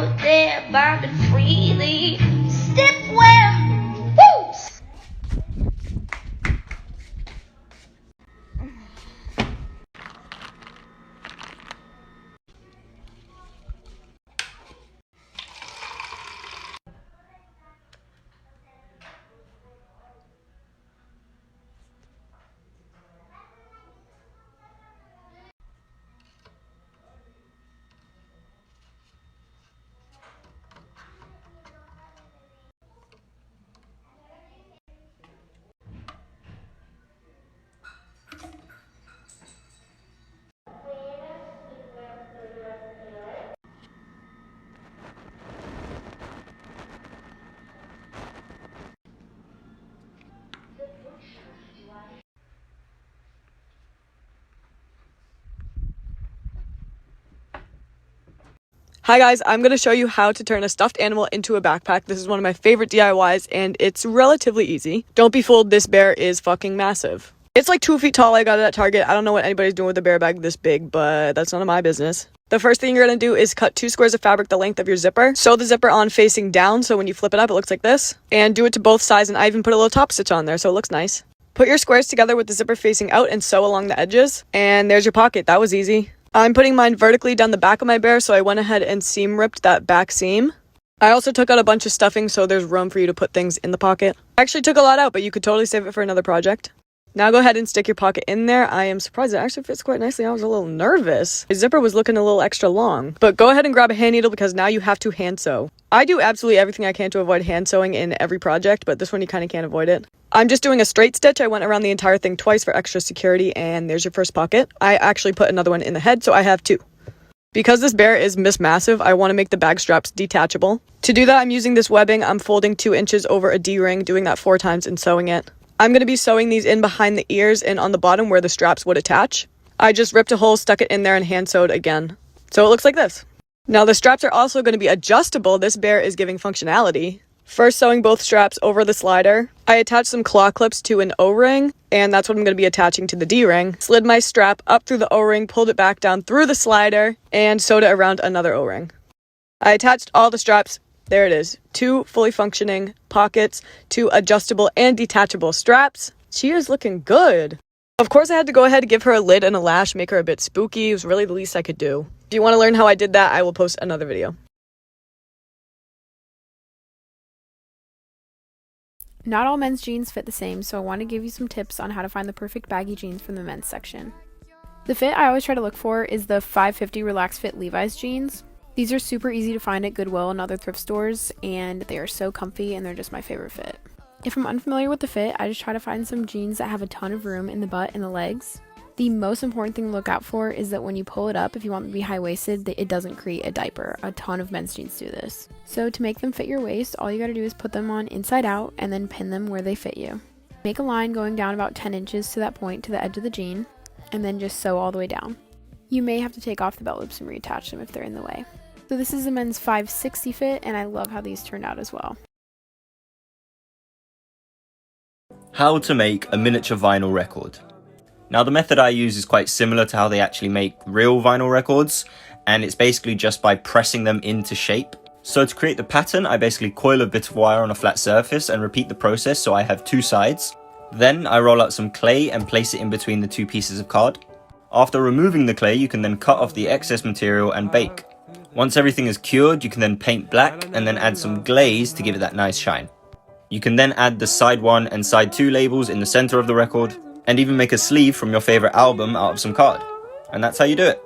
out there bounding freely. Step well, woo! Hi guys, I'm going to show you how to turn a stuffed animal into a backpack. This is one of my favorite DIYs and it's relatively easy. Don't be fooled, this bear is fucking massive. It's like 2 feet tall. I got it at Target. I don't know what anybody's doing with a bear bag this big, but that's none of my business. The first thing you're going to do is cut 2 squares of fabric the length of your zipper. Sew the zipper on facing down so when you flip it up it looks like this. And do it to both sides, and I even put a little top stitch on there so it looks nice. Put your squares together with the zipper facing out and sew along the edges. And there's your pocket. That was easy. I'm putting mine vertically down the back of my bear, so I went ahead and seam ripped that back seam. I also took out a bunch of stuffing so there's room for you to put things in the pocket. I actually took a lot out, but you could totally save it for another project. Now go ahead and stick your pocket in there. I am surprised it actually fits quite nicely. I was a little nervous. The zipper was looking a little extra long. But go ahead and grab a hand needle because now you have to hand sew. I do absolutely everything I can to avoid hand sewing in every project, but this one you kind of can't avoid it. I'm just doing a straight stitch. I went around the entire thing twice for extra security, and there's your first pocket. I actually put another one in the head, so I have 2. Because this bear is massive, I want to make the bag straps detachable. To do that, I'm using this webbing. I'm folding 2 inches over a D-ring, doing that 4 times and sewing it. I'm going to be sewing these in behind the ears and on the bottom where the straps would attach. I just ripped a hole, stuck it in there, and hand sewed again. So it looks like this. Now the straps are also going to be adjustable. This bear is giving functionality. First, sewing both straps over the slider. I attached some claw clips to an O-ring, and that's what I'm going to be attaching to the D-ring. Slid my strap up through the O-ring, pulled it back down through the slider, and sewed it around another O-ring. I attached all the straps. There it is. 2 fully functioning pockets, 2 adjustable and detachable straps. She is looking good. Of course, I had to go ahead and give her a lid and a lash, make her a bit spooky. It was really the least I could do. If you want to learn how I did that, I will post another video. Not all men's jeans fit the same, so I want to give you some tips on how to find the perfect baggy jeans from the men's section. The fit I always try to look for is the 550 Relaxed Fit Levi's jeans. These are super easy to find at Goodwill and other thrift stores, and they are so comfy and they're just my favorite fit. If I'm unfamiliar with the fit, I just try to find some jeans that have a ton of room in the butt and the legs. The most important thing to look out for is that when you pull it up, if you want them to be high-waisted, it doesn't create a diaper. A ton of men's jeans do this. So to make them fit your waist, all you gotta do is put them on inside out and then pin them where they fit you. Make a line going down about 10 inches to that point to the edge of the jean, and then just sew all the way down. You may have to take off the belt loops and reattach them if they're in the way. So this is a men's 560 fit, and I love how these turned out as well. How to make a miniature vinyl record. Now the method I use is quite similar to how they actually make real vinyl records, and it's basically just by pressing them into shape. So to create the pattern, I basically coil a bit of wire on a flat surface and repeat the process so I have 2 sides. Then I roll out some clay and place it in between the 2 pieces of card. After removing the clay, you can then cut off the excess material and bake. Once everything is cured, you can then paint black and then add some glaze to give it that nice shine. You can then add the side 1 and side 2 labels in the center of the record, and even make a sleeve from your favorite album out of some card. And that's how you do it.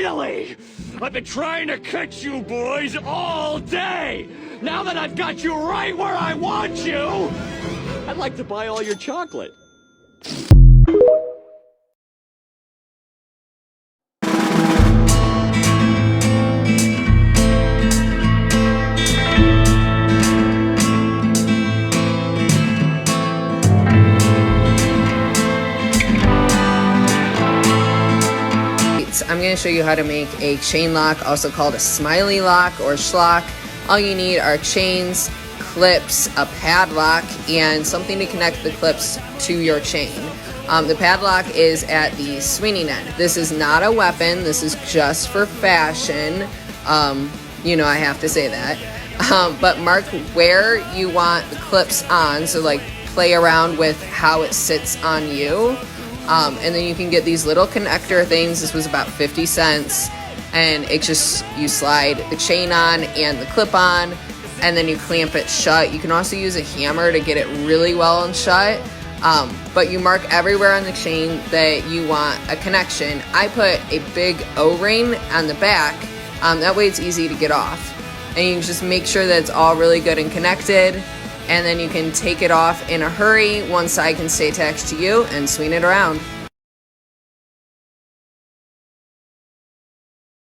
Finally! I've been trying to catch you boys all day! Now that I've got you right where I want you, I'd like to buy all your chocolate. I'm going to show you how to make a chain lock, also called a smiley lock or schlock. All you need are chains, clips, a padlock, and something to connect the clips to your chain. The padlock is at the swinging end. This is not a weapon. This is just for fashion. You know, I have to say that. But mark where you want the clips on, so like play around with how it sits on you. And then you can get these little connector things. This was about 50 cents. And it just, you slide the chain on and the clip on, and then you clamp it shut. You can also use a hammer to get it really well and shut. But you mark everywhere on the chain that you want a connection. I put a big O-ring on the back. That way it's easy to get off. And you can just make sure that it's all really good and connected. And then you can take it off in a hurry. One side can stay attached to you and swing it around.